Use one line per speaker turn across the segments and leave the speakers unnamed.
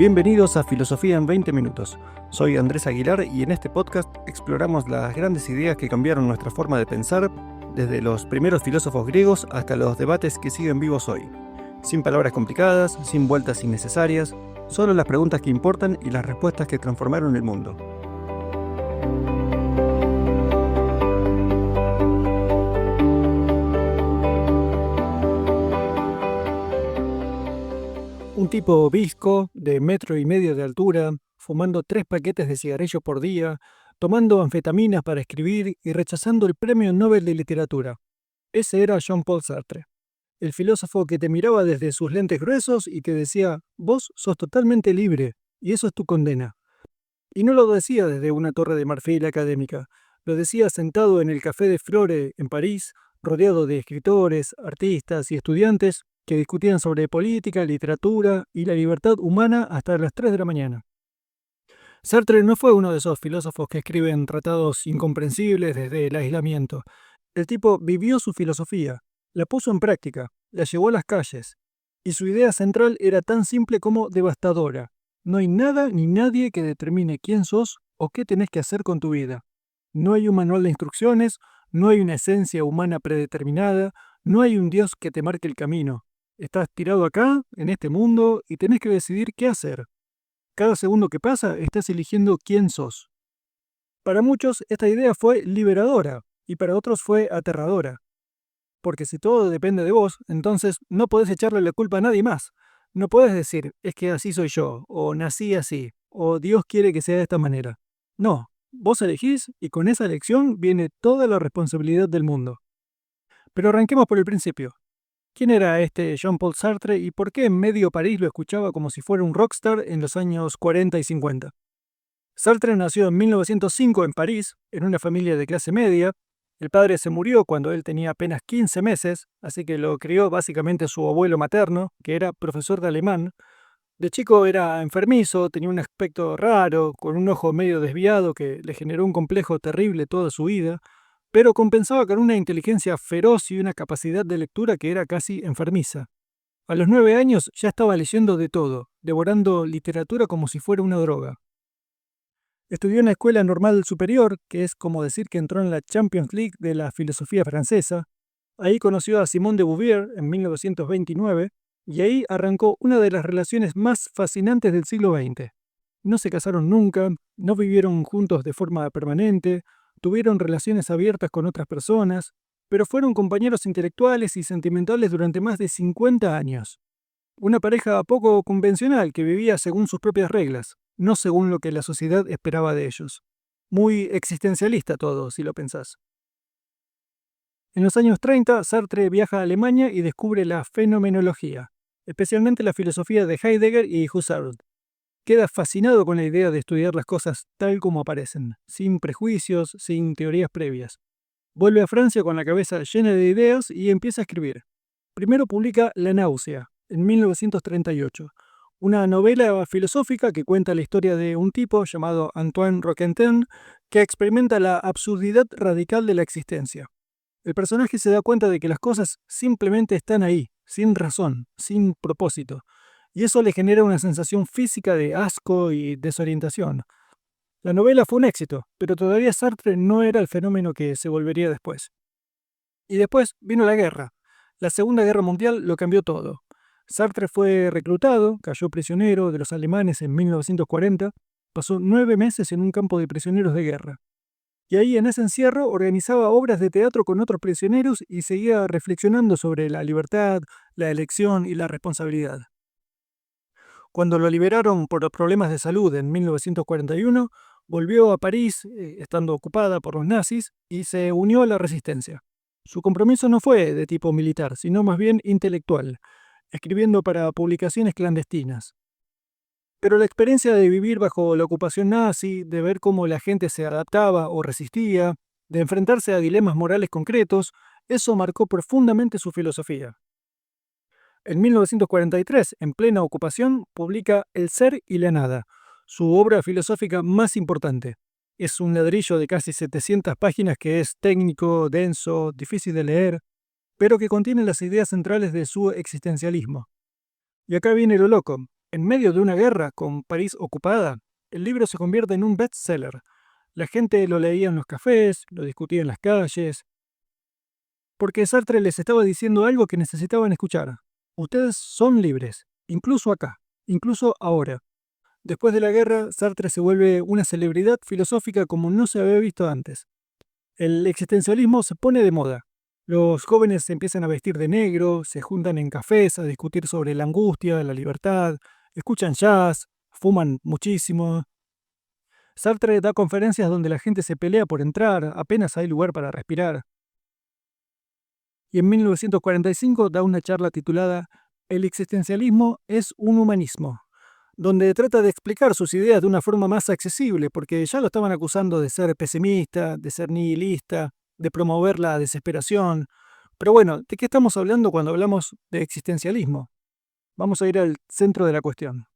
Bienvenidos a Filosofía en 20 minutos. Soy Andrés Aguilar y en este podcast exploramos las grandes ideas que cambiaron nuestra forma de pensar, desde los primeros filósofos griegos hasta los debates que siguen vivos hoy. Sin palabras complicadas, sin vueltas innecesarias, solo las preguntas que importan y las respuestas que transformaron el mundo. Un tipo visco, de 1,5 metros de altura, fumando 3 paquetes de cigarrillos por día, tomando anfetaminas para escribir y rechazando el Premio Nobel de Literatura. Ese era Jean-Paul Sartre, el filósofo que te miraba desde sus lentes gruesos y te decía: vos sos totalmente libre, y eso es tu condena. Y no lo decía desde una torre de marfil académica, lo decía sentado en el Café de Flore en París, rodeado de escritores, artistas y estudiantes que discutían sobre política, literatura y la libertad humana hasta las 3 de la mañana. Sartre no fue uno de esos filósofos que escriben tratados incomprensibles desde el aislamiento. El tipo vivió su filosofía, la puso en práctica, la llevó a las calles, y su idea central era tan simple como devastadora. No hay nada ni nadie que determine quién sos o qué tenés que hacer con tu vida. No hay un manual de instrucciones, no hay una esencia humana predeterminada, no hay un Dios que te marque el camino. Estás tirado acá, en este mundo, y tenés que decidir qué hacer. Cada segundo que pasa, estás eligiendo quién sos. Para muchos, esta idea fue liberadora, y para otros fue aterradora. Porque si todo depende de vos, entonces no podés echarle la culpa a nadie más. No podés decir, es que así soy yo, o nací así, o Dios quiere que sea de esta manera. No, vos elegís y con esa elección viene toda la responsabilidad del mundo. Pero arranquemos por el principio. ¿Quién era este Jean-Paul Sartre y por qué en medio París lo escuchaba como si fuera un rockstar en los años 40 y 50? Sartre nació en 1905 en París, en una familia de clase media. El padre se murió cuando él tenía apenas 15 meses, así que lo crió básicamente su abuelo materno, que era profesor de alemán. De chico era enfermizo, tenía un aspecto raro, con un ojo medio desviado que le generó un complejo terrible toda su vida, pero compensaba con una inteligencia feroz y una capacidad de lectura que era casi enfermiza. A los 9 años ya estaba leyendo de todo, devorando literatura como si fuera una droga. Estudió en la Escuela Normal Superior, que es como decir que entró en la Champions League de la filosofía francesa. Ahí conoció a Simone de Beauvoir en 1929, y ahí arrancó una de las relaciones más fascinantes del siglo XX. No se casaron nunca, no vivieron juntos de forma permanente, tuvieron relaciones abiertas con otras personas, pero fueron compañeros intelectuales y sentimentales durante más de 50 años. Una pareja poco convencional que vivía según sus propias reglas, no según lo que la sociedad esperaba de ellos. Muy existencialista todo, si lo pensás. En los años 30, Sartre viaja a Alemania y descubre la fenomenología, especialmente la filosofía de Heidegger y Husserl. Queda fascinado con la idea de estudiar las cosas tal como aparecen, sin prejuicios, sin teorías previas. Vuelve a Francia con la cabeza llena de ideas y empieza a escribir. Primero publica La náusea, en 1938, una novela filosófica que cuenta la historia de un tipo llamado Antoine Roquentin que experimenta la absurdidad radical de la existencia. El personaje se da cuenta de que las cosas simplemente están ahí, sin razón, sin propósito, y eso le genera una sensación física de asco y desorientación. La novela fue un éxito, pero todavía Sartre no era el fenómeno que se volvería después. Y después vino la guerra. La Segunda Guerra Mundial lo cambió todo. Sartre fue reclutado, cayó prisionero de los alemanes en 1940, pasó 9 meses en un campo de prisioneros de guerra. Y ahí en ese encierro organizaba obras de teatro con otros prisioneros y seguía reflexionando sobre la libertad, la elección y la responsabilidad. Cuando lo liberaron por los problemas de salud en 1941, volvió a París, estando ocupada por los nazis, y se unió a la resistencia. Su compromiso no fue de tipo militar, sino más bien intelectual, escribiendo para publicaciones clandestinas. Pero la experiencia de vivir bajo la ocupación nazi, de ver cómo la gente se adaptaba o resistía, de enfrentarse a dilemas morales concretos, eso marcó profundamente su filosofía. En 1943, en plena ocupación, publica El ser y la nada, su obra filosófica más importante. Es un ladrillo de casi 700 páginas que es técnico, denso, difícil de leer, pero que contiene las ideas centrales de su existencialismo. Y acá viene lo loco. En medio de una guerra con París ocupada, el libro se convierte en un bestseller. La gente lo leía en los cafés, lo discutía en las calles, porque Sartre les estaba diciendo algo que necesitaban escuchar. Ustedes son libres, incluso acá, incluso ahora. Después de la guerra, Sartre se vuelve una celebridad filosófica como no se había visto antes. El existencialismo se pone de moda. Los jóvenes se empiezan a vestir de negro, se juntan en cafés a discutir sobre la angustia, la libertad, escuchan jazz, fuman muchísimo. Sartre da conferencias donde la gente se pelea por entrar, apenas hay lugar para respirar. Y en 1945 da una charla titulada El existencialismo es un humanismo, donde trata de explicar sus ideas de una forma más accesible, porque ya lo estaban acusando de ser pesimista, de ser nihilista, de promover la desesperación. Pero bueno, ¿de qué estamos hablando cuando hablamos de existencialismo? Vamos a ir al centro de la cuestión.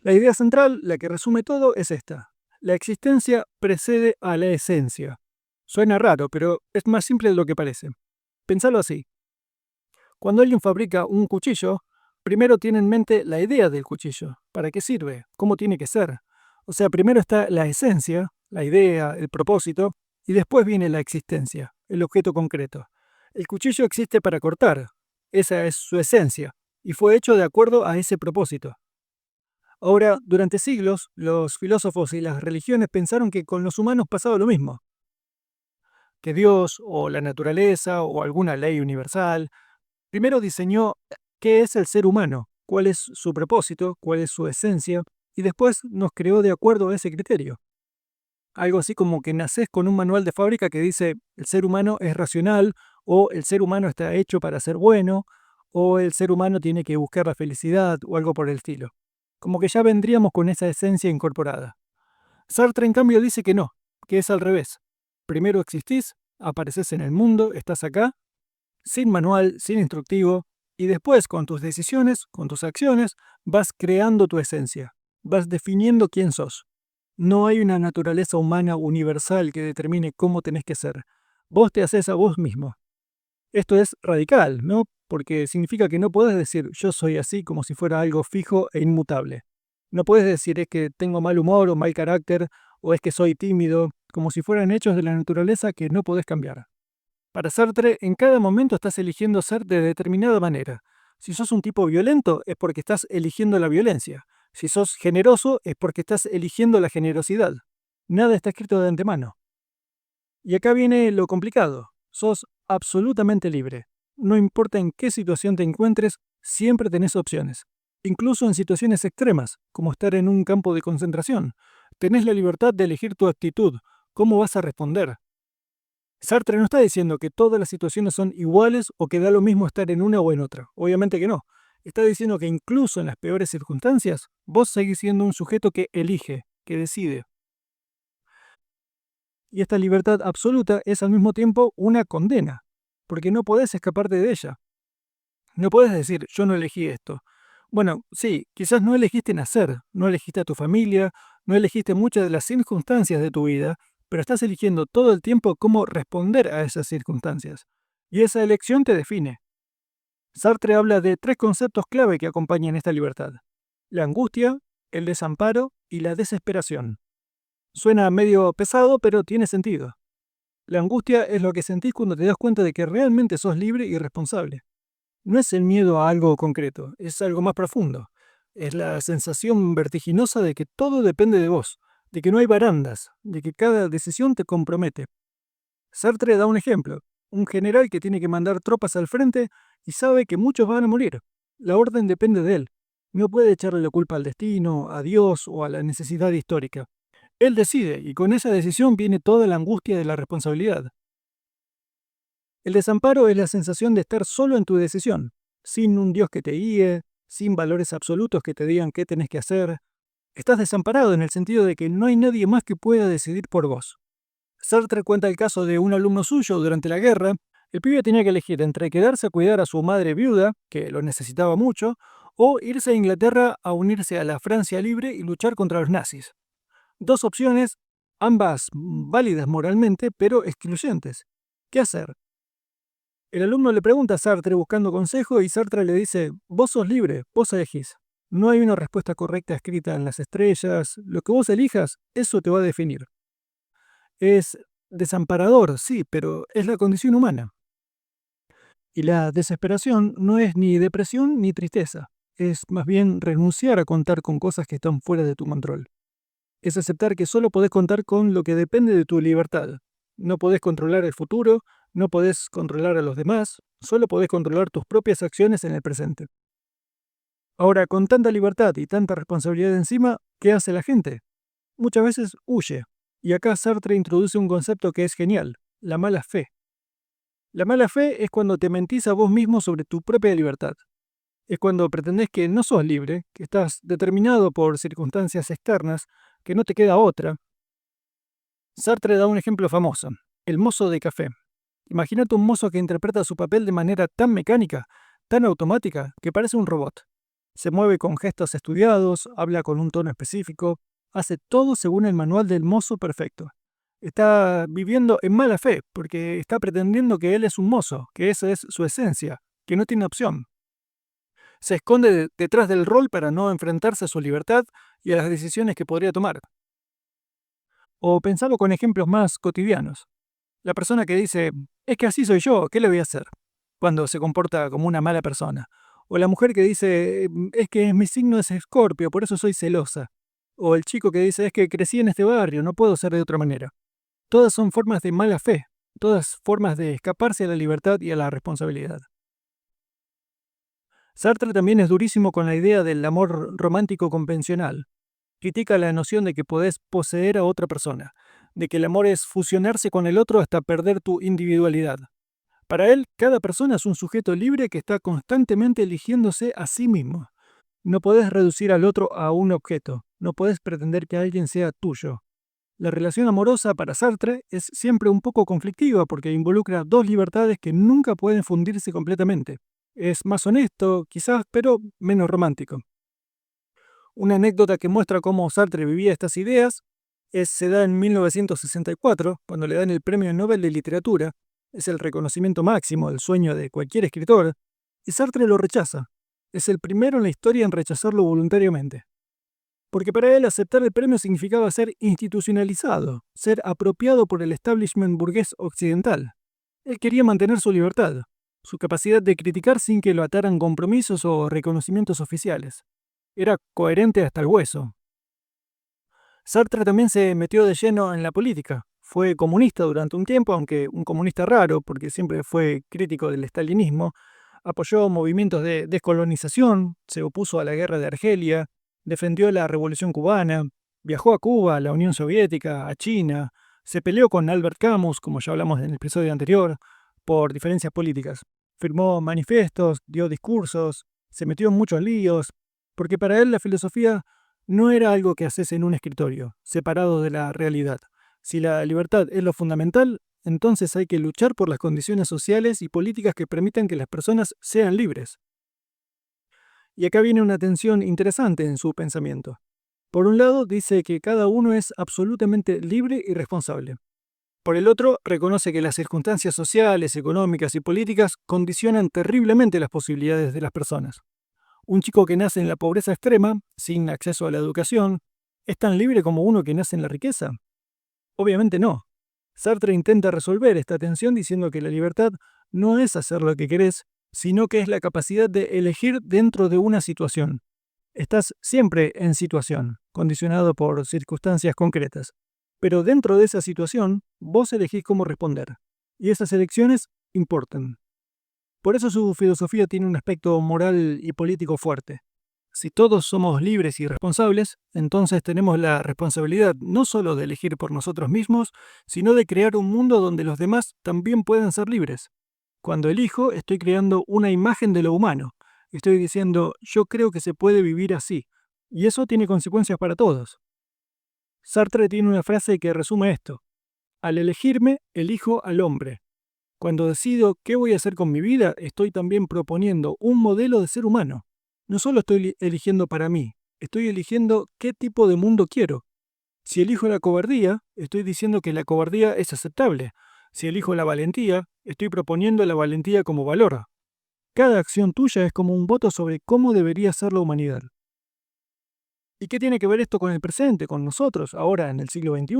La idea central, la que resume todo, es esta. La existencia precede a la esencia. Suena raro, pero es más simple de lo que parece. Pensalo así. Cuando alguien fabrica un cuchillo, primero tiene en mente la idea del cuchillo. ¿Para qué sirve? ¿Cómo tiene que ser? O sea, primero está la esencia, la idea, el propósito, y después viene la existencia, el objeto concreto. El cuchillo existe para cortar. Esa es su esencia, y fue hecho de acuerdo a ese propósito. Ahora, durante siglos, los filósofos y las religiones pensaron que con los humanos pasaba lo mismo, que Dios o la naturaleza o alguna ley universal primero diseñó qué es el ser humano, cuál es su propósito, cuál es su esencia, y después nos creó de acuerdo a ese criterio. Algo así como que nacés con un manual de fábrica que dice el ser humano es racional, o el ser humano está hecho para ser bueno, o el ser humano tiene que buscar la felicidad, o algo por el estilo. Como que ya vendríamos con esa esencia incorporada. Sartre, en cambio, dice que no, que es al revés. Primero existís, apareces en el mundo, estás acá, sin manual, sin instructivo, y después con tus decisiones, con tus acciones, vas creando tu esencia, vas definiendo quién sos. No hay una naturaleza humana universal que determine cómo tenés que ser. Vos te haces a vos mismo. Esto es radical, ¿no? Porque significa que no podés decir yo soy así como si fuera algo fijo e inmutable. No puedes decir es que tengo mal humor o mal carácter o es que soy tímido, como si fueran hechos de la naturaleza que no podés cambiar. Para Sartre, en cada momento estás eligiendo ser de determinada manera. Si sos un tipo violento, es porque estás eligiendo la violencia. Si sos generoso, es porque estás eligiendo la generosidad. Nada está escrito de antemano. Y acá viene lo complicado. Sos absolutamente libre. No importa en qué situación te encuentres, siempre tenés opciones. Incluso en situaciones extremas, como estar en un campo de concentración. Tenés la libertad de elegir tu actitud, cómo vas a responder. Sartre no está diciendo que todas las situaciones son iguales o que da lo mismo estar en una o en otra. Obviamente que no. Está diciendo que incluso en las peores circunstancias, vos seguís siendo un sujeto que elige, que decide. Y esta libertad absoluta es al mismo tiempo una condena, porque no podés escaparte de ella. No podés decir, yo no elegí esto. Bueno, sí, quizás no elegiste nacer, no elegiste a tu familia, no elegiste muchas de las circunstancias de tu vida, pero estás eligiendo todo el tiempo cómo responder a esas circunstancias. Y esa elección te define. Sartre habla de tres conceptos clave que acompañan esta libertad. La angustia, el desamparo y la desesperación. Suena medio pesado, pero tiene sentido. La angustia es lo que sentís cuando te das cuenta de que realmente sos libre y responsable. No es el miedo a algo concreto, es algo más profundo. Es la sensación vertiginosa de que todo depende de vos, de que no hay barandas, de que cada decisión te compromete. Sartre da un ejemplo, un general que tiene que mandar tropas al frente y sabe que muchos van a morir. La orden depende de él. No puede echarle la culpa al destino, a Dios o a la necesidad histórica. Él decide y con esa decisión viene toda la angustia de la responsabilidad. El desamparo es la sensación de estar solo en tu decisión, sin un Dios que te guíe, sin valores absolutos que te digan qué tenés que hacer. Estás desamparado en el sentido de que no hay nadie más que pueda decidir por vos. Sartre cuenta el caso de un alumno suyo durante la guerra. El pibe tenía que elegir entre quedarse a cuidar a su madre viuda, que lo necesitaba mucho, o irse a Inglaterra a unirse a la Francia libre y luchar contra los nazis. Dos opciones, ambas válidas moralmente, pero excluyentes. ¿Qué hacer? El alumno le pregunta a Sartre buscando consejo y Sartre le dice, vos sos libre, vos elegís. No hay una respuesta correcta escrita en las estrellas. Lo que vos elijas, eso te va a definir. Es desamparador, sí, pero es la condición humana. Y la desesperación no es ni depresión ni tristeza. Es más bien renunciar a contar con cosas que están fuera de tu control. Es aceptar que solo podés contar con lo que depende de tu libertad. No podés controlar el futuro, no podés controlar a los demás, solo podés controlar tus propias acciones en el presente. Ahora, con tanta libertad y tanta responsabilidad encima, ¿qué hace la gente? Muchas veces huye. Y acá Sartre introduce un concepto que es genial, la mala fe. La mala fe es cuando te mentís a vos mismo sobre tu propia libertad. Es cuando pretendés que no sos libre, que estás determinado por circunstancias externas, que no te queda otra. Sartre da un ejemplo famoso, el mozo de café. Imagínate un mozo que interpreta su papel de manera tan mecánica, tan automática, que parece un robot. Se mueve con gestos estudiados, habla con un tono específico, hace todo según el manual del mozo perfecto. Está viviendo en mala fe, porque está pretendiendo que él es un mozo, que esa es su esencia, que no tiene opción. Se esconde detrás del rol para no enfrentarse a su libertad y a las decisiones que podría tomar. O pensarlo con ejemplos más cotidianos. La persona que dice, es que así soy yo, ¿qué le voy a hacer? Cuando se comporta como una mala persona. O la mujer que dice, es que mi signo es Escorpio, por eso soy celosa. O el chico que dice, es que crecí en este barrio, no puedo ser de otra manera. Todas son formas de mala fe, todas formas de escaparse a la libertad y a la responsabilidad. Sartre también es durísimo con la idea del amor romántico convencional. Critica la noción de que podés poseer a otra persona, de que el amor es fusionarse con el otro hasta perder tu individualidad. Para él, cada persona es un sujeto libre que está constantemente eligiéndose a sí mismo. No podés reducir al otro a un objeto, no podés pretender que alguien sea tuyo. La relación amorosa para Sartre es siempre un poco conflictiva porque involucra dos libertades que nunca pueden fundirse completamente. Es más honesto, quizás, pero menos romántico. Una anécdota que muestra cómo Sartre vivía estas ideas se da en 1964, cuando le dan el Premio Nobel de Literatura. Es el reconocimiento máximo, el sueño de cualquier escritor, y Sartre lo rechaza. Es el primero en la historia en rechazarlo voluntariamente. Porque para él aceptar el premio significaba ser institucionalizado, ser apropiado por el establishment burgués occidental. Él quería mantener su libertad, su capacidad de criticar sin que lo ataran compromisos o reconocimientos oficiales. Era coherente hasta el hueso. Sartre también se metió de lleno en la política. Fue comunista durante un tiempo, aunque un comunista raro, porque siempre fue crítico del estalinismo. Apoyó movimientos de descolonización, se opuso a la guerra de Argelia, defendió la Revolución cubana, viajó a Cuba, a la Unión Soviética, a China, se peleó con Albert Camus, como ya hablamos en el episodio anterior, por diferencias políticas. Firmó manifiestos, dio discursos, se metió en muchos líos, porque para él la filosofía no era algo que haces en un escritorio, separado de la realidad. Si la libertad es lo fundamental, entonces hay que luchar por las condiciones sociales y políticas que permitan que las personas sean libres. Y acá viene una tensión interesante en su pensamiento. Por un lado, dice que cada uno es absolutamente libre y responsable. Por el otro, reconoce que las circunstancias sociales, económicas y políticas condicionan terriblemente las posibilidades de las personas. Un chico que nace en la pobreza extrema, sin acceso a la educación, ¿es tan libre como uno que nace en la riqueza? Obviamente no. Sartre intenta resolver esta tensión diciendo que la libertad no es hacer lo que querés, sino que es la capacidad de elegir dentro de una situación. Estás siempre en situación, condicionado por circunstancias concretas. Pero dentro de esa situación, vos elegís cómo responder. Y esas elecciones importan. Por eso su filosofía tiene un aspecto moral y político fuerte. Si todos somos libres y responsables, entonces tenemos la responsabilidad no solo de elegir por nosotros mismos, sino de crear un mundo donde los demás también puedan ser libres. Cuando elijo, estoy creando una imagen de lo humano. Estoy diciendo, yo creo que se puede vivir así. Y eso tiene consecuencias para todos. Sartre tiene una frase que resume esto. Al elegirme, elijo al hombre. Cuando decido qué voy a hacer con mi vida, estoy también proponiendo un modelo de ser humano. No solo estoy eligiendo para mí, estoy eligiendo qué tipo de mundo quiero. Si elijo la cobardía, estoy diciendo que la cobardía es aceptable. Si elijo la valentía, estoy proponiendo la valentía como valor. Cada acción tuya es como un voto sobre cómo debería ser la humanidad. ¿Y qué tiene que ver esto con el presente, con nosotros, ahora en el siglo XXI?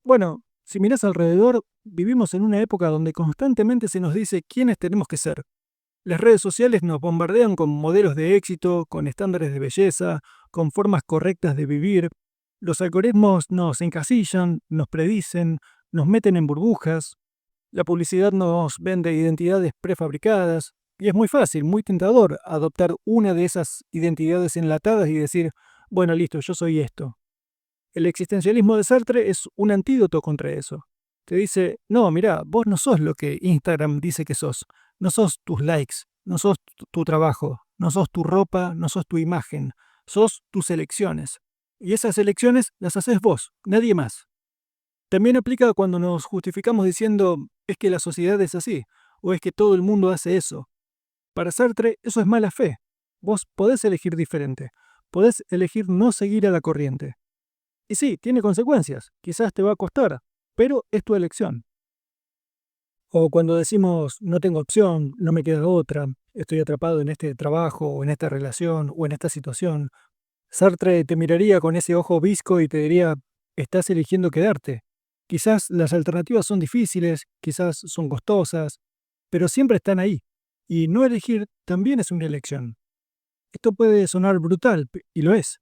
Bueno, si mirás alrededor, vivimos en una época donde constantemente se nos dice quiénes tenemos que ser. Las redes sociales nos bombardean con modelos de éxito, con estándares de belleza, con formas correctas de vivir. Los algoritmos nos encasillan, nos predicen, nos meten en burbujas. La publicidad nos vende identidades prefabricadas. Y es muy fácil, muy tentador adoptar una de esas identidades enlatadas y decir, bueno, listo, yo soy esto. El existencialismo de Sartre es un antídoto contra eso. Te dice, no, mira, vos no sos lo que Instagram dice que sos. No sos tus likes, no sos tu trabajo, no sos tu ropa, no sos tu imagen. Sos tus elecciones. Y esas elecciones las haces vos, nadie más. También aplica cuando nos justificamos diciendo, es que la sociedad es así, o es que todo el mundo hace eso. Para Sartre, eso es mala fe. Vos podés elegir diferente. Podés elegir no seguir a la corriente. Y sí, tiene consecuencias, quizás te va a costar, pero es tu elección. O cuando decimos no tengo opción, no me queda otra, estoy atrapado en este trabajo, o en esta relación, o en esta situación, Sartre te miraría con ese ojo visco y te diría, estás eligiendo quedarte. Quizás las alternativas son difíciles, quizás son costosas, pero siempre están ahí. Y no elegir también es una elección. Esto puede sonar brutal, y lo es.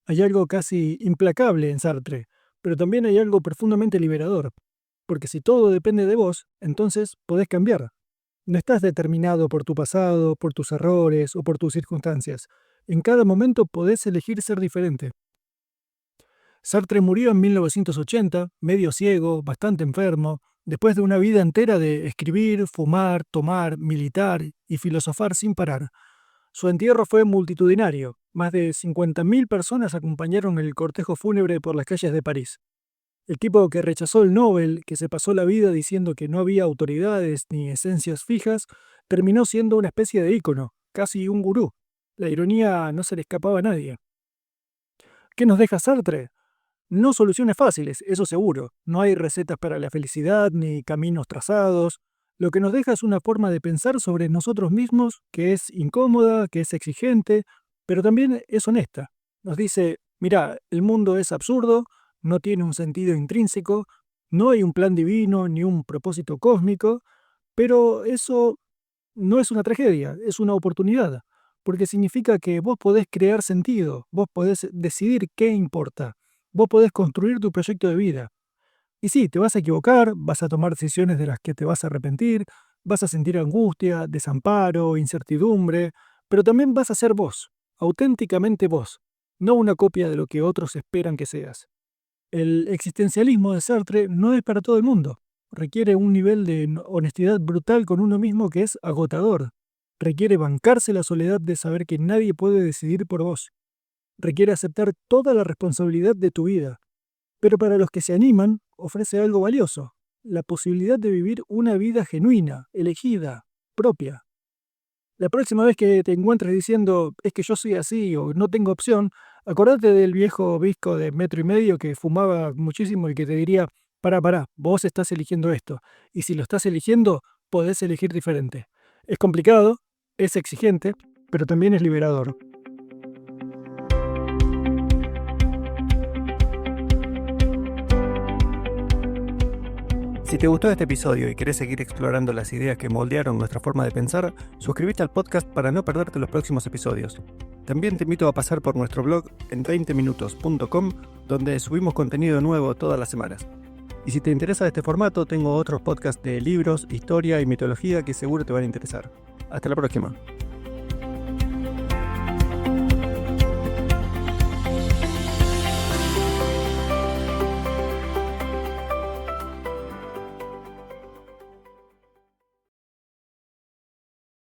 Hay algo casi implacable en Sartre, pero también hay algo profundamente liberador, porque si todo depende de vos, entonces podés cambiar. No estás determinado por tu pasado, por tus errores o por tus circunstancias. En cada momento podés elegir ser diferente. Sartre murió en 1980, medio ciego, bastante enfermo, después de una vida entera de escribir, fumar, tomar, militar y filosofar sin parar. Su entierro fue multitudinario. Más de 50.000 personas acompañaron el cortejo fúnebre por las calles de París. El tipo que rechazó el Nobel, que se pasó la vida diciendo que no había autoridades ni esencias fijas, terminó siendo una especie de ícono, casi un gurú. La ironía no se le escapaba a nadie. ¿Qué nos deja Sartre? No soluciones fáciles, eso seguro. No hay recetas para la felicidad ni caminos trazados. Lo que nos deja es una forma de pensar sobre nosotros mismos que es incómoda, que es exigente, pero también es honesta. Nos dice, mira, el mundo es absurdo, no tiene un sentido intrínseco, no hay un plan divino ni un propósito cósmico, pero eso no es una tragedia, es una oportunidad, porque significa que vos podés crear sentido, vos podés decidir qué importa, vos podés construir tu proyecto de vida. Y sí, te vas a equivocar, vas a tomar decisiones de las que te vas a arrepentir, vas a sentir angustia, desamparo, incertidumbre, pero también vas a ser vos, auténticamente vos, no una copia de lo que otros esperan que seas. El existencialismo de Sartre no es para todo el mundo. Requiere un nivel de honestidad brutal con uno mismo que es agotador. Requiere bancarse la soledad de saber que nadie puede decidir por vos. Requiere aceptar toda la responsabilidad de tu vida. Pero para los que se animan, ofrece algo valioso, la posibilidad de vivir una vida genuina, elegida, propia. La próxima vez que te encuentres diciendo es que yo soy así o no tengo opción, acordate del viejo visco de 1,5 metros que fumaba muchísimo y que te diría, pará, vos estás eligiendo esto. Y si lo estás eligiendo, podés elegir diferente. Es complicado, es exigente, pero también es liberador. Si te gustó este episodio y querés seguir explorando las ideas que moldearon nuestra forma de pensar, suscríbete al podcast para no perderte los próximos episodios. También te invito a pasar por nuestro blog en 20minutos.com, donde subimos contenido nuevo todas las semanas. Y si te interesa este formato, tengo otros podcasts de libros, historia y mitología que seguro te van a interesar. Hasta la próxima.